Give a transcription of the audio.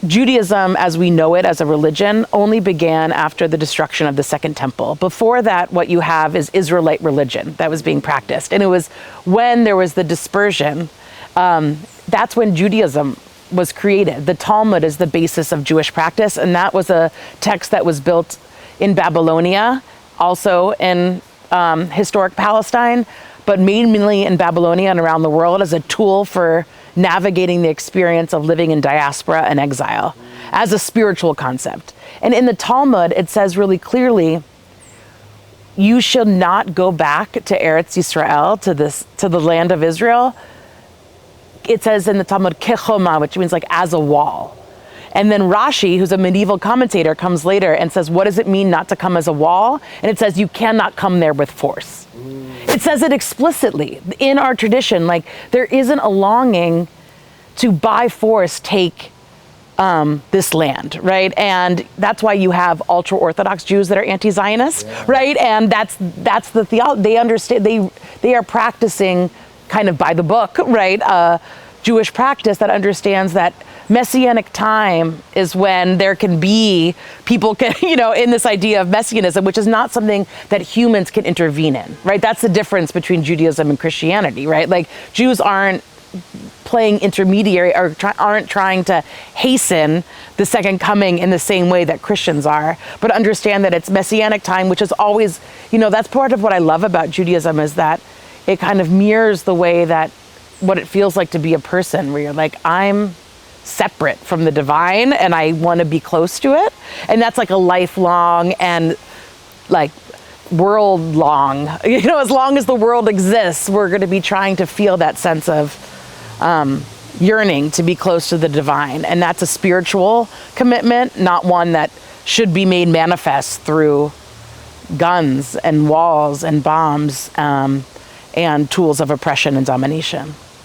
Judaism, as we know it as a religion, only began after the destruction of the Second Temple. Before that, what you have is Israelite religion that was being practiced. And it was when there was the dispersion, that's when Judaism was created. The Talmud is the basis of Jewish practice, and that was a text that was built in Babylonia, also in historic Palestine, but mainly in Babylonia and around the world as a tool for navigating the experience of living in diaspora and exile as a spiritual concept. And in the Talmud, it says really clearly, you shall not go back to Eretz Yisrael, to the land of Israel. It says in the Talmud, kechoma, which means like as a wall. And then Rashi, who's a medieval commentator, comes later and says, what does it mean not to come as a wall? And it says, you cannot come there with force. It says it explicitly in our tradition, like there isn't a longing to by force take this land, right? And that's why you have ultra-Orthodox Jews that are anti-Zionist, right? And that's the theology. They understand, they are practicing kind of by the book, right? Jewish practice that understands that Messianic time is when there can be people can, in this idea of Messianism, which is not something that humans can intervene in, right? That's the difference between Judaism and Christianity, right? Like Jews aren't playing intermediary or aren't trying to hasten the second coming in the same way that Christians are, but understand that it's Messianic time, which is always, that's part of what I love about Judaism is that it kind of mirrors the way that what it feels like to be a person, where you're like, I'm separate from the divine and I want to be close to it. And that's like a lifelong and like world long, as long as the world exists, we're going to be trying to feel that sense of yearning to be close to the divine. And that's a spiritual commitment, not one that should be made manifest through guns and walls and bombs and tools of oppression and domination.